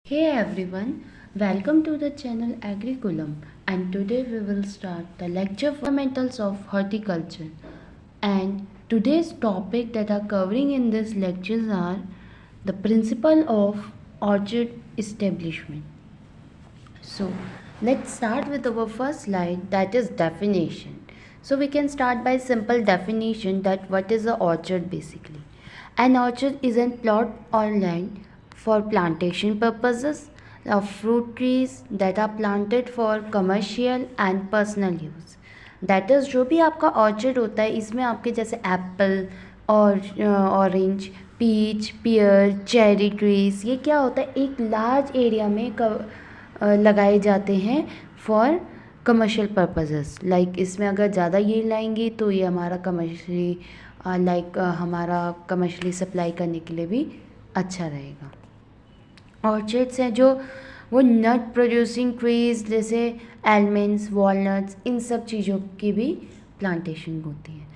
Hey everyone, welcome to the channel Agriculum, and today we will start the lecture fundamentals of horticulture. And today's topic that are covering in this lectures are the principle of orchard establishment. So let's start with our first slide, that is definition. So we can start by simple definition that what is a orchard basically. An orchard is a plot or land for plantation purposes of fruit trees that are planted for commercial and personal use. That is जो भी आपका orchard होता है इसमें आपके जैसे Apple और orange peach पियर cherry trees ये क्या होता है एक लार्ज एरिया में लगाए जाते हैं फॉर कमर्शियल पर्पजेस लाइक इसमें अगर ज़्यादा ये लाएंगे तो ये हमारा कमर्शली हमारा कमर्शली सप्लाई करने के लिए भी अच्छा रहेगा। ऑर्चिड्स हैं जो वो नट प्रोड्यूसिंग ट्रीज जैसे एलमंड्स वॉलनट्स इन सब चीज़ों की भी प्लांटेशन होती है।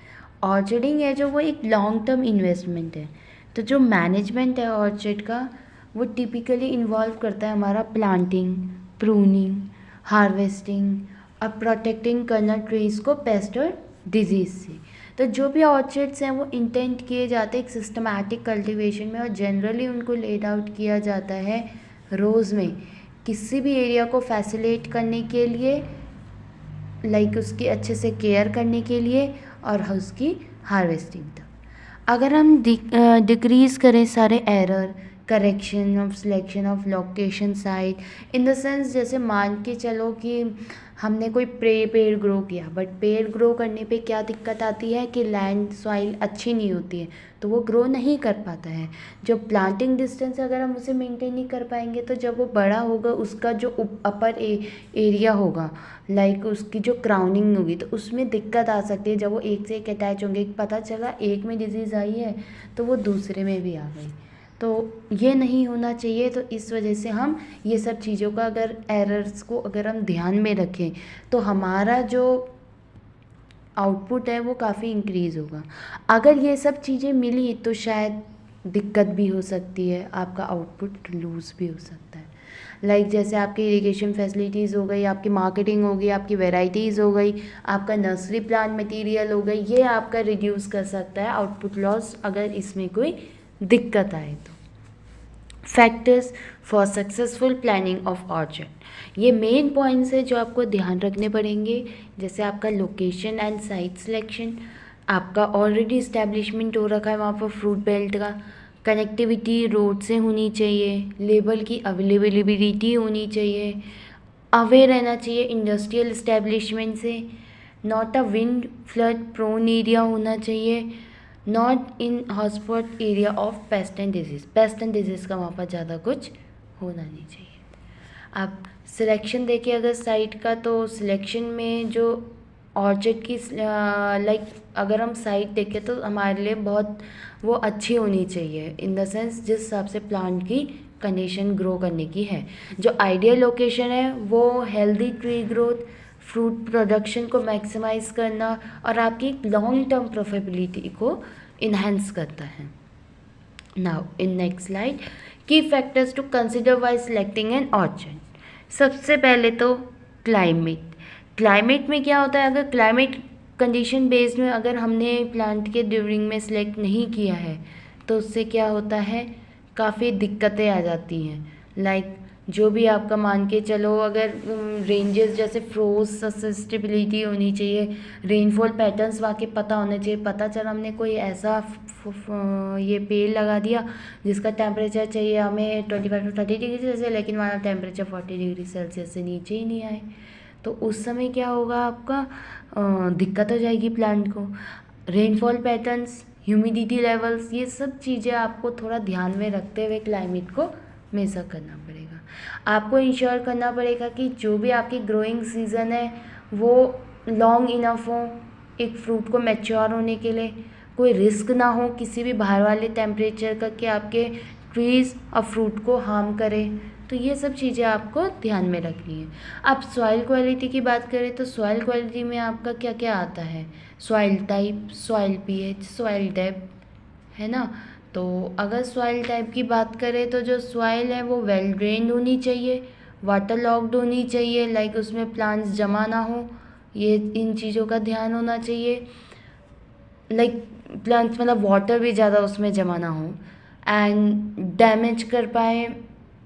ऑर्चर्डिंग है जो वो एक लॉन्ग टर्म इन्वेस्टमेंट है। तो जो मैनेजमेंट है ऑर्चिड का वो टिपिकली इन्वॉल्व करता है हमारा प्लांटिंग प्रूनिंग हार्वेस्टिंग और प्रोटेक्टिंग करना ट्रीज़ को पेस्ट और डिजीज़ से। तो जो भी ऑर्चिड्स हैं वो इंटेंट किए जाते हैं एक सिस्टमैटिक कल्टीवेशन में और जनरली उनको लेड आउट किया जाता है रोज़ में किसी भी एरिया को फैसिलिटेट करने के लिए लाइक उसकी अच्छे से केयर करने के लिए और उसकी हार्वेस्टिंग तक। अगर हम डिक्रीज़ करें सारे error correction of selection of location site in the sense जैसे मान के चलो कि हमने कोई पेड़ ग्रो किया बट पेड़ ग्रो करने पे क्या दिक्कत आती है कि लैंड सॉइल अच्छी नहीं होती है तो वो ग्रो नहीं कर पाता है। जो प्लांटिंग डिस्टेंस अगर हम उसे मेंटेन नहीं कर पाएंगे तो जब वो बड़ा होगा उसका जो अपर एरिया होगा लाइक उसकी जो क्राउनिंग होगी तो उसमें दिक्कत आ सकती है। जब वो एक से एक अटैच होंगे पता चला एक में डिजीज़ आई है तो वो दूसरे में भी आ गई तो ये नहीं होना चाहिए। तो इस वजह से हम ये सब चीज़ों का अगर एरर्स को अगर हम ध्यान में रखें तो हमारा जो आउटपुट है वो काफ़ी इंक्रीज़ होगा। अगर ये सब चीज़ें मिली तो शायद दिक्कत भी हो सकती है आपका आउटपुट लूज़ भी हो सकता है। लाइक जैसे आपकी इरिगेशन फैसिलिटीज़ हो गई आपकी मार्केटिंग हो गई आपकी वेराइटीज़ हो गई आपका नर्सरी प्लांट मटेरियल हो गई ये आपका रिड्यूस कर सकता है आउटपुट लॉस अगर इसमें कोई दिक्कत आए तो। Factors for successful planning of orchard ये मेन पॉइंट्स है जो आपको ध्यान रखने पड़ेंगे जैसे आपका लोकेशन एंड साइट सिलेक्शन आपका ऑलरेडी इस्टेब्लिशमेंट हो रखा है वहाँ पर फ्रूट बेल्ट का कनेक्टिविटी रोड से होनी चाहिए लेबर की अवेलेबिलिटी होनी चाहिए अवेयर रहना चाहिए इंडस्ट्रियल इस्टेब्लिशमेंट से not a wind flood prone area होना चाहिए not in hotspot area of pest and disease का वहाँ पर ज़्यादा कुछ होना नहीं चाहिए। आप सिलेक्शन देखिए अगर साइट का तो सिलेक्शन में जो ऑर्चिड की लाइक अगर हम साइट देखें तो हमारे लिए बहुत वो अच्छी होनी चाहिए इन द सेंस जिस हिसाब से प्लांट की कंडीशन ग्रो करने की है। जो आइडियल लोकेशन है वो healthy tree growth fruit production को मैक्सिमाइज करना और आपकी लॉन्ग टर्म प्रोफिटेबिलिटी को इन्हेंस करता है। Now in next slide key factors to consider while selecting an orchard. सबसे पहले तो क्लाइमेट में क्या होता है अगर क्लाइमेट कंडीशन बेस्ड में अगर हमने प्लांट के ड्यूरिंग में सिलेक्ट नहीं किया है तो उससे क्या होता है काफ़ी दिक्कतें आ जाती हैं। लाइक जो भी आपका मान के चलो अगर रेंजेस जैसे फ्रोज सस्टेबिलिटी होनी चाहिए रेनफॉल पैटर्न्स वाकई पता होने चाहिए। पता चला हमने कोई ऐसा ये पेड़ लगा दिया जिसका टेम्परेचर चाहिए हमें 25 to 30 डिग्री सेल्सियस लेकिन वहाँ टेम्परेचर 40 डिग्री सेल्सियस से नीचे ही नहीं आए तो उस समय क्या होगा आपका दिक्कत हो जाएगी प्लांट को। रेनफॉल पैटर्न्स ह्यूमिडिटी लेवल्स ये सब चीज़ें आपको थोड़ा ध्यान में रखते हुए क्लाइमेट को मेज़र करना पड़ेगा। आपको इंश्योर करना पड़ेगा कि जो भी आपकी ग्रोइंग सीज़न है वो लॉन्ग इनफ हो एक फ्रूट को मैच्योर होने के लिए कोई रिस्क ना हो किसी भी बाहर वाले टेम्परेचर का कि आपके ट्रीज़ और फ्रूट को हार्म करे। तो ये सब चीज़ें आपको ध्यान में रखनी है। आप सॉइल क्वालिटी की बात करें तो सॉइल क्वालिटी में आपका क्या क्या आता है soil type soil pH soil depth है ना। तो अगर सॉइल टाइप की बात करें तो जो सॉइल है वो वेल ड्रेन्ड होनी चाहिए, वाटर लॉक्ड होनी चाहिए, लाइक उसमें प्लांट्स जमा ना हो, ये इन चीज़ों का ध्यान होना चाहिए। लाइक प्लांट्स मतलब वाटर भी ज़्यादा उसमें जमा ना हो, एंड डैमेज कर पाए,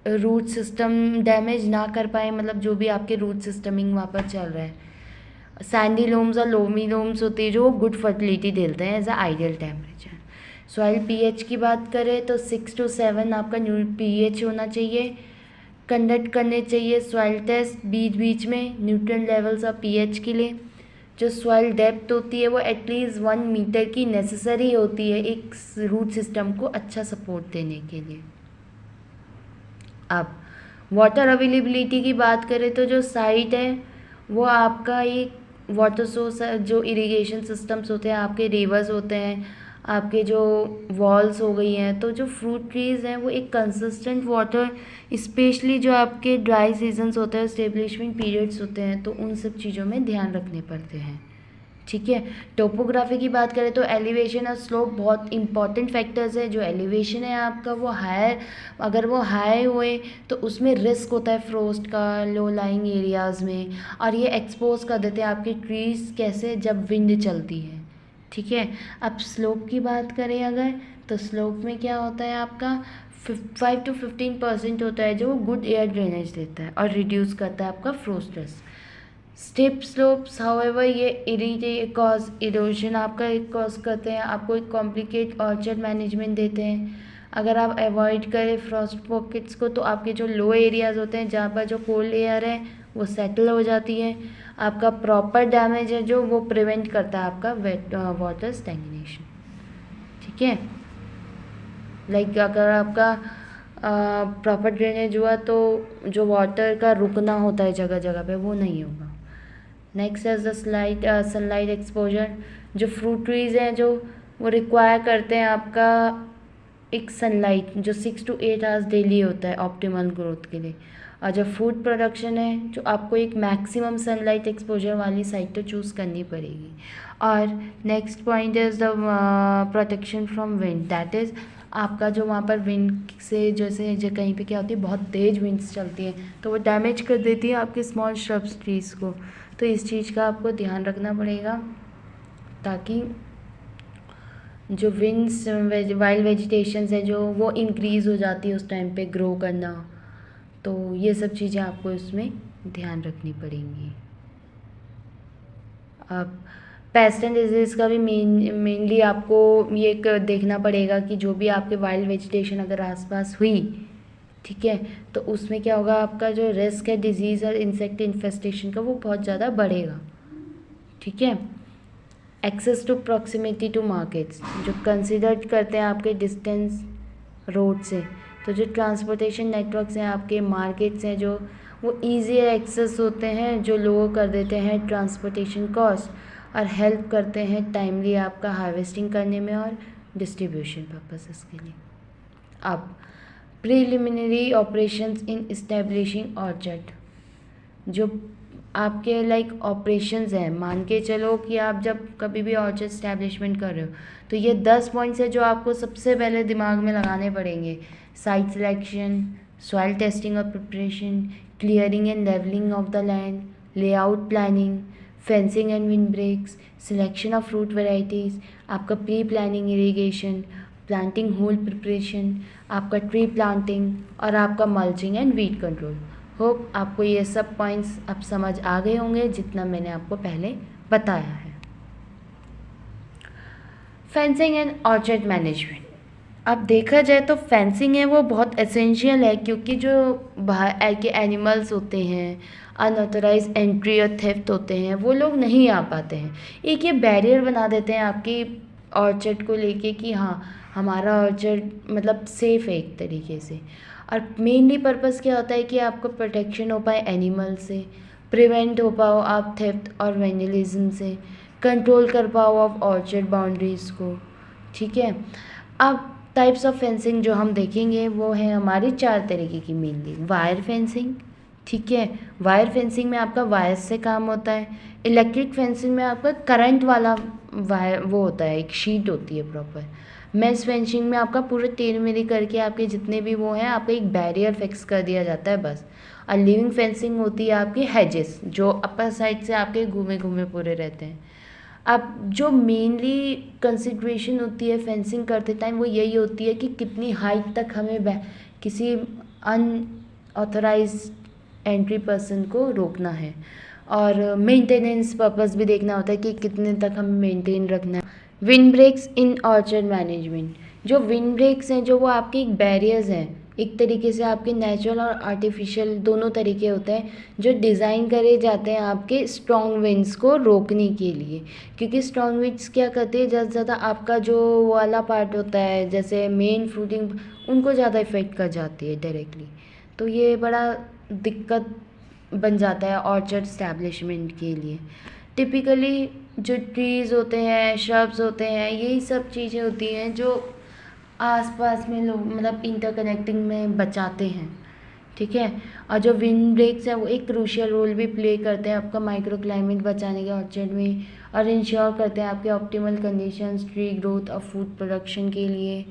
रूट सिस्टम डैमेज ना कर पाए, मतलब जो भी आपके रूट सिस्टमिंग वहाँ पर चल रहा है। सैंडी लोम्स और लोमी लोम्स होते हैं जो गुड फर्टिलिटी देते हैं as a ideal temperature. Soil pH की बात करें तो 6 to 7 आपका न्यू पीएच होना चाहिए। कंडक्ट करने चाहिए सॉइल टेस्ट बीच बीच में न्यूट्रिएंट लेवल्स और पीएच के लिए। जो सॉइल डेप्थ होती है वो एटलीस्ट 1 मीटर की नेसेसरी होती है एक रूट सिस्टम को अच्छा सपोर्ट देने के लिए। अब वाटर अवेलेबिलिटी की बात करें तो जो साइट है वो आपका एक वाटर सोर्स है, जो इरिगेशन सिस्टम्स होते हैं, आपके रिवर्स होते हैं, आपके जो वॉल्स हो गई हैं, तो जो फ्रूट ट्रीज़ हैं वो एक कंसिस्टेंट वाटर, स्पेशली जो आपके ड्राई सीजन्स होते हैं, स्टेब्लिशमेंट पीरियड्स होते हैं, तो उन सब चीज़ों में ध्यान रखने पड़ते हैं। ठीक है। टोपोग्राफी की बात करें तो एलिवेशन और स्लोप बहुत इंपॉर्टेंट फैक्टर्स है। जो एलिवेशन है आपका वो हायर, अगर वो हाई हुए तो उसमें रिस्क होता है फ्रोस्ट का लो लाइंग एरियाज़ में, और ये एक्सपोज कर देते हैं आपके ट्रीज़ कैसे, जब विंड चलती है। ठीक है। अब स्लोप की बात करें अगर, तो स्लोप में क्या होता है आपका 5 to 15% होता है जो गुड एयर ड्रेनेज देता है और रिड्यूस करता है आपका frost risk. Step slopes however ये इरिटेट कॉज इरोजन आपका एक कॉज करते हैं, आपको एक कॉम्प्लिकेट ऑर्चर्ड मैनेजमेंट देते हैं। अगर आप अवॉइड करें फ्रॉस्ट पॉकेट्स को तो आपके जो लो एरियाज़ होते हैं जहाँ पर जो कोल्ड एयर है वो सेटल हो जाती है। आपका प्रॉपर डैमेज है जो वो प्रिवेंट करता है आपका वेट वाटर स्टैग्नेशन। ठीक है। लाइक अगर आपका प्रॉपर ड्रेनेज हुआ तो जो वाटर का रुकना होता है जगह जगह पे वो नहीं होगा। Next is the sunlight exposure. जो फ्रूट ट्रीज़ हैं जो वो रिक्वायर करते हैं आपका एक सनलाइट जो 6 to 8 आवर्स डेली होता है ऑप्टिमल ग्रोथ के लिए। और जो फूड प्रोडक्शन है जो आपको एक मैक्सिमम सनलाइट एक्सपोजर वाली साइट तो चूज़ करनी पड़ेगी। और next point is the protection from wind, that is आपका जो वहाँ पर विंड से जैसे जो कहीं पे क्या होती है बहुत तेज़ विंड्स चलती हैं तो वो डैमेज कर देती है आपके स्मॉल श्रब्स ट्रीज़ को, तो इस चीज़ का आपको ध्यान रखना पड़ेगा ताकि जो विंड्स वाइल्ड वेजिटेशंस है जो वो इंक्रीज़ हो जाती है उस टाइम पे ग्रो करना, तो ये सब चीज़ें आपको इसमें ध्यान रखनी पड़ेंगी। अब पेस्ट एंड डिजीज़ का भी मेनली आपको ये देखना पड़ेगा कि जो भी आपके वाइल्ड वेजिटेशन अगर आसपास हुई, ठीक है, तो उसमें क्या होगा आपका जो रिस्क है डिजीज़ और इंसेक्ट इन्फेस्टेशन का वो बहुत ज़्यादा बढ़ेगा। ठीक है। Access to proximity to markets, जो कंसिडर करते हैं आपके डिस्टेंस रोड से, तो जो ट्रांसपोर्टेशन नेटवर्क्स हैं आपके मार्केट्स हैं जो वो ईजी एक्सेस होते हैं जो लोअर कर देते हैं ट्रांसपोर्टेशन कॉस्ट और हेल्प करते हैं टाइमली आपका हार्वेस्टिंग करने में और डिस्ट्रीब्यूशन पर्पसेस के लिए। अब preliminary operations in establishing orchard, जो आपके लाइक ऑपरेशंस हैं, मान के चलो कि आप जब कभी भी ऑर्चर्ड इस्टेब्लिशमेंट कर रहे हो तो ये 10 पॉइंट्स है जो आपको सबसे पहले दिमाग में लगाने पड़ेंगे। साइट सिलेक्शन, सॉइल टेस्टिंग और preparation, clearing and levelling of the land, layout planning, fencing and wind breaks, selection of fruit varieties, आपका pre planning irrigation, planting hole preparation, आपका ट्री प्लांटिंग और आपका mulching and weed control. Hope आपको ये सब points अब समझ आ गए होंगे जितना मैंने आपको पहले बताया है। फेंसिंग एंड ऑर्चर्ड मैनेजमेंट, अब देखा जाए तो फेंसिंग है वो बहुत एसेंशियल है क्योंकि जो बाहर के एनिमल्स होते हैं, अनऑथराइज एंट्री और थेफ्ट होते हैं, वो लोग नहीं आ पाते हैं। एक ये बैरियर बना देते हैं आपकी ऑर्चर्ड को लेके कि हाँ हमारा ऑर्चर्ड मतलब सेफ़ है एक तरीके से। और मेनली पर्पस क्या होता है कि आपको प्रोटेक्शन हो पाए एनिमल से, प्रिवेंट हो पाओ आप थेफ्ट और वेंडलिज्म से, कंट्रोल कर पाओ आप ऑर्चर्ड बाउंड्रीज़ को। ठीक है। अब टाइप्स ऑफ फेंसिंग जो हम देखेंगे वो है हमारी 4 तरीके की मेनली। वायर फेंसिंग, ठीक है, वायर फेंसिंग में आपका वायर से काम होता है। इलेक्ट्रिक फेंसिंग में आपका करंट वाला वायर वो होता है, एक शीट होती है प्रॉपर। मेश फेंसिंग में आपका पूरे टेढ़ मेढ़े करके आपके जितने भी वो हैं आपका एक बैरियर फिक्स कर दिया जाता है बस। और लिविंग फेंसिंग होती है आपकी हेजेस, जो अपर साइड से आपके घूमे घूमे पूरे रहते हैं। अब जो मेनली कंसिड्रेशन होती है फेंसिंग करते टाइम वो यही होती है कि कितनी हाइट तक हमें किसी अनऑथराइज एंट्री पर्सन को रोकना है, और मेंटेनेंस पर्पस भी देखना होता है कि कितने तक हमें मेंटेन रखना है। विंड ब्रेक्स इन ऑर्चर्ड मैनेजमेंट, जो विंड ब्रेक्स हैं जो वो आपके एक बैरियर्स हैं, एक तरीके से आपके नेचुरल और आर्टिफिशियल दोनों तरीके होते हैं, जो डिज़ाइन करे जाते हैं आपके स्ट्रॉन्ग विंड्स को रोकने के लिए। क्योंकि स्ट्रॉन्ग विंड्स क्या करते हैं, ज़्यादा से ज़्यादा आपका जो वाला पार्ट होता है जैसे मेन फ्रूटिंग, उनको ज़्यादा इफ़ेक्ट कर जाती है डायरेक्टली। तो ये बड़ा दिक्कत बन जाता है ऑर्चर्ड स्टैब्लिशमेंट के लिए। टिपिकली जो ट्रीज़ होते हैं, श्रब्स होते हैं, यही सब चीज़ें होती हैं जो आसपास में लोग मतलब इंटरकनेक्टिंग में बचाते हैं, ठीक है। और जो विंड ब्रेक्स हैं वो एक क्रूशियल रोल भी प्ले करते हैं आपका माइक्रो क्लाइमेट बचाने के ऑर्चर्ड में, और इंश्योर करते हैं आपके ऑप्टिमल कंडीशंस ट्री ग्रोथ और फूड प्रोडक्शन के लिए,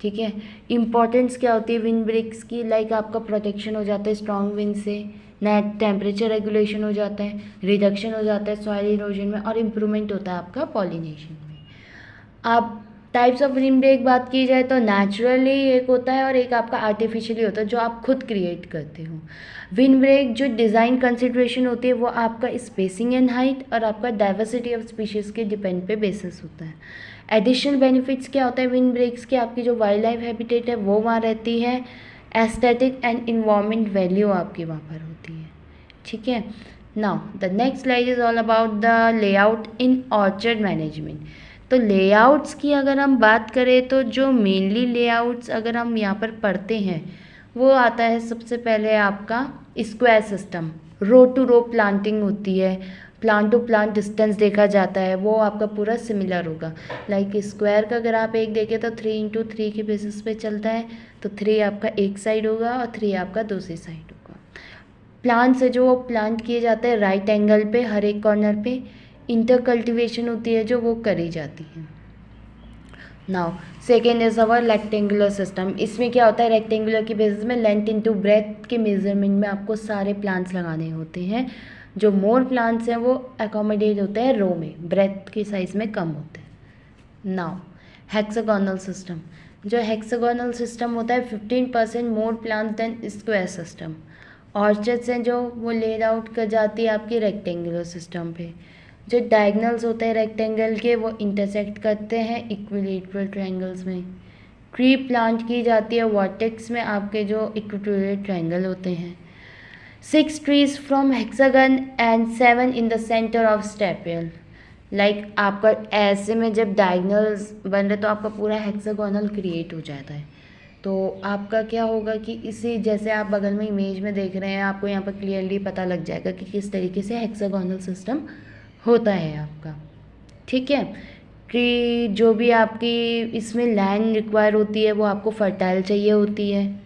ठीक है। इम्पॉर्टेंस क्या होती है विंड ब्रेक्स की, लाइक आपका प्रोटेक्शन हो जाता है स्ट्रॉन्ग विंड से, नेट टेम्परेचर रेगुलेशन हो जाता है, रिडक्शन हो जाता है सॉइल इरोजन में, और इम्प्रूवमेंट होता है आपका पॉलिनेशन में। आप टाइप्स ऑफ विंड ब्रेक बात की जाए तो नेचुरली एक होता है और एक आपका आर्टिफिशियली होता है जो आप खुद क्रिएट करते हो। विंड ब्रेक जो डिज़ाइन कंसिडरेशन होती है वो आपका स्पेसिंग एंड हाइट और आपका डाइवर्सिटी ऑफ स्पीशीज़ के डिपेंड पे बेसिस होता है। एडिशनल बेनिफिट्स क्या होता है विंड ब्रेक्स के, आपकी जो वाइल्ड लाइफ हैबिटेट है वो वहाँ रहती है, एस्थेटिक एंड इन्वायरमेंट वैल्यू आपकी वहाँ पर होती है, ठीक है। Now the next slide is all about the layout in orchard management. तो लेआउट्स की अगर हम बात करें तो जो मेनली लेआउट्स अगर हम यहाँ पर पढ़ते हैं वो आता है सबसे पहले आपका square system, row to row planting होती है, प्लांट टू प्लांट डिस्टेंस देखा जाता है, वो आपका पूरा सिमिलर होगा। लाइक स्क्वायर का अगर आप एक देखें तो 3x3 के बेसिस पे चलता है, तो 3 आपका एक साइड होगा और 3 आपका दूसरी साइड होगा। प्लांट्स है जो प्लांट किए जाते हैं राइट एंगल पे हर एक कॉर्नर पे, इंटर कल्टिवेशन होती है जो वो करी जाती है। Now second is our rectangular system. इसमें क्या होता है, रेक्टेंगुलर की बेसिस में लेंथ इनटू ब्रेथ के मेजरमेंट में आपको सारे प्लांट्स लगाने होते हैं। जो मोर प्लांट्स हैं वो अकोमोडेट होते हैं रो में, ब्रेथ के साइज में कम होते हैं। नाउ हेक्सागोनल सिस्टम, जो हेक्सागोनल सिस्टम होता है 15% more plants than square system. Orchards हैं जो वो लेड आउट कर जाती है आपकी रेक्टेंगुलर सिस्टम पे। जो डायगनल्स होते हैं रेक्टेंगल के वो इंटरसेक्ट करते हैं इक्विलेटरल ट्रायंगल्स में। ट्री प्लांट की जाती है वर्टेक्स में आपके जो इक्वेटोरियल ट्रायंगल होते हैं। 6 trees from hexagon and 7 in the center of stapel। Like आपका ऐसे में जब डायगनल्स बन रहे तो आपका पूरा हेक्सागोनल क्रिएट हो जाता है। तो आपका क्या होगा कि इसी जैसे आप बगल में इमेज में देख रहे हैं आपको यहाँ पर क्लियरली पता लग जाएगा कि किस तरीके से हेक्सागोनल सिस्टम होता है आपका, ठीक है। ट्री जो भी आपकी इसमें लैंड रिक्वायर होती है वो आपको फर्टाइल चाहिए होती है,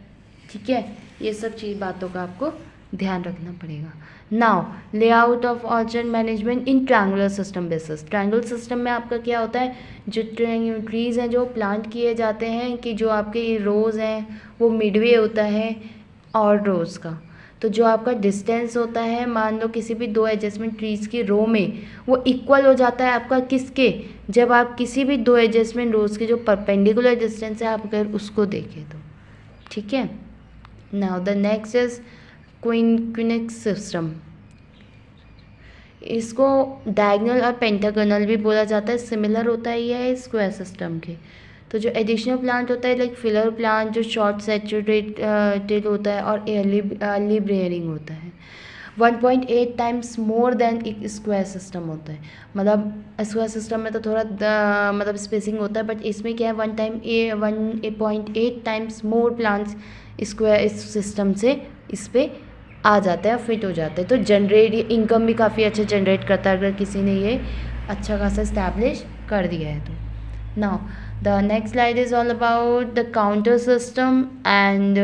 ठीक है। ये सब चीज़ बातों का आपको ध्यान रखना पड़ेगा। Now layout of orchard management in triangular system basis. Triangular system में आपका क्या होता है, जो ट्रीज़ हैं जो प्लांट किए जाते हैं कि जो आपके रोज़ हैं वो मिडवे होता है और रोज़ का। तो जो आपका डिस्टेंस होता है मान लो किसी भी 2 एडजस्टमेंट ट्रीज़ की रो में वो इक्वल हो जाता है आपका किसके, जब आप किसी भी 2 एडजस्टमेंट रोज़ के जो परपेंडिकुलर डिस्टेंस है आप अगर उसको देखें तो, ठीक है। Now the next is quincunx system. इसको डायगोनल और पेंटागोनल भी बोला जाता है, सिमिलर होता है यह स्क्वायर सिस्टम के। तो जो एडिशनल प्लांट होता है लाइक फिलर प्लांट जो शॉर्ट सैचुरेटेड होता है और अर्ली ब्रेयरिंग होता है। 1.8 टाइम्स मोर देन एक स्क्वायर सिस्टम होता है। मतलब स्क्वायर सिस्टम में तो थोड़ा मतलब स्पेसिंग होता है, बट इसमें क्या है 1.8 टाइम्स मोर प्लांट्स स्क्वायर इस सिस्टम से इस पर आ जाता है, फिट हो जाता है। तो जनरेट इनकम भी काफ़ी अच्छा जनरेट करता है अगर किसी ने ये अच्छा खासा इस्टेब्लिश कर दिया है तो। Now The next slide is all about the counter system and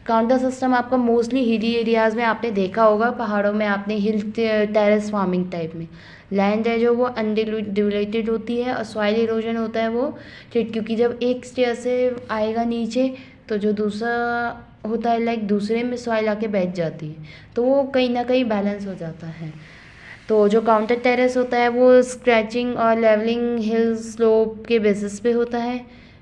counter system आपका मोस्टली हिली एरियाज़ में आपने देखा होगा, पहाड़ों में आपने हिल टेरेस फार्मिंग टाइप में लैंड है जो वो अनडिवलेटेड होती है और सॉइल इरोजन होता है वो क्योंकि जब एक स्टेयर से आएगा नीचे तो जो दूसरा होता है लाइक दूसरे में सॉइल आके बैठ जाती है, तो वो कहीं ना कहीं बैलेंस हो जाता है। तो जो काउंटर टेरेस होता है वो स्क्रैचिंग और लेवलिंग हिल स्लोप के बेसिस पे होता है।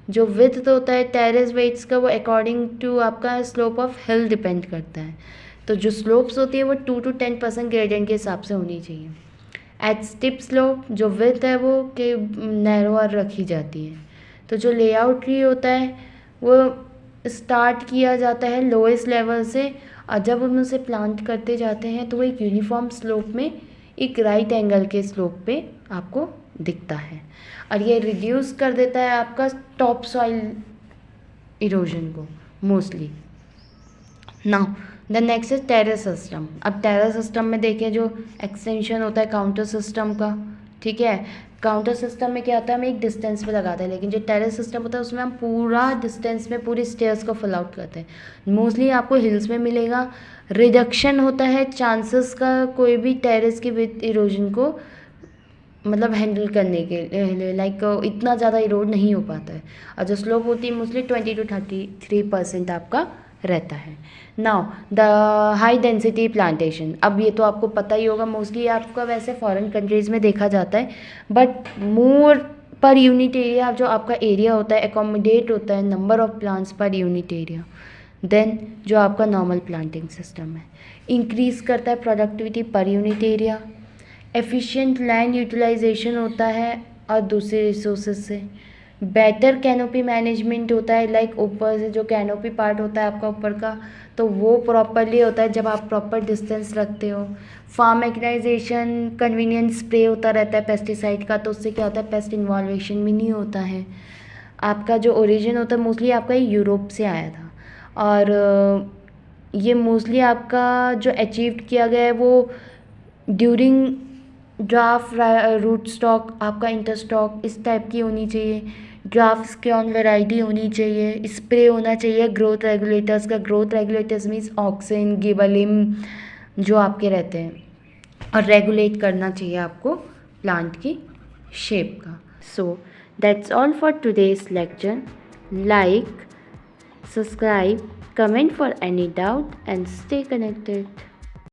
जो विड्थ होता है टेरेस वेट्स का वो अकॉर्डिंग टू आपका स्लोप ऑफ हिल डिपेंड करता है। तो जो स्लोप्स होती है वो 2 to 10% ग्रेडियंट के हिसाब से होनी चाहिए। एट स्टिप स्लोप जो विड्थ है वो के नैरोअर रखी जाती है। तो जो लेआउट ट्री होता है वो स्टार्ट किया जाता है लोएस्ट लेवल से और जब हम उसे प्लांट करते जाते हैं तो वो एक यूनिफॉर्म स्लोप में एक राइट एंगल के स्लोप पे आपको दिखता है और ये रिड्यूस कर देता है आपका टॉप सॉइल इरोजन को mostly. Now the next is terrace system. अब टेरेस सिस्टम में देखिए जो एक्सटेंशन होता है काउंटर सिस्टम का, ठीक है। काउंटर सिस्टम में क्या होता है, हम एक डिस्टेंस पे लगाते हैं, लेकिन जो टेरेस सिस्टम होता है उसमें हम पूरा डिस्टेंस में पूरी स्टेयर्स को फिल आउट करते हैं। मोस्टली आपको हिल्स में मिलेगा। रिडक्शन होता है चांसेस का कोई भी टेरेस के विद इरोजन को मतलब हैंडल करने के लिए, लाइक इतना ज़्यादा इरोड नहीं हो पाता है और जो स्लोप होती है मोस्टली 20 to 33% आपका रहता है। Now the high density plantation, अब ये तो आपको पता ही होगा, मोस्टली आपका वैसे फॉरेन कंट्रीज़ में देखा जाता है, बट मोर पर यूनिट एरिया जो आपका एरिया होता है एकोमोडेट होता है number of plants per unit area than जो आपका नॉर्मल प्लांटिंग सिस्टम है। इंक्रीज़ करता है productivity per unit area. Efficient land utilisation होता है और दूसरे रिसोर्सेज से। बेटर कैनोपी मैनेजमेंट होता है, लाइक ऊपर से जो कैनोपी पार्ट होता है आपका ऊपर का तो वो प्रॉपरली होता है जब आप प्रॉपर डिस्टेंस रखते हो। फार्म मैकेनाइजेशन, कन्वीनियंस स्प्रे होता रहता है पेस्टिसाइड का, तो उससे क्या होता है पेस्ट इन्वॉल्वेशन भी नहीं होता है। आपका जो ओरिजिन होता है मोस्टली आपका यूरोप से आया था और ये मोस्टली आपका जो अचीव किया गया है वो ड्यूरिंग ड्राफ्ट रूट स्टॉक आपका इंटर स्टॉक इस टाइप की होनी चाहिए। ड्राफ्ट के ऑन वेराइटी होनी चाहिए। स्प्रे होना चाहिए ग्रोथ रेगुलेटर्स का। ग्रोथ रेगुलेटर्स मीन्स ऑक्सिन, गिबलिम जो आपके रहते हैं और रेगुलेट करना चाहिए आपको प्लांट की शेप का। So that's all for today's lecture. Like, subscribe, comment for any doubt and stay connected.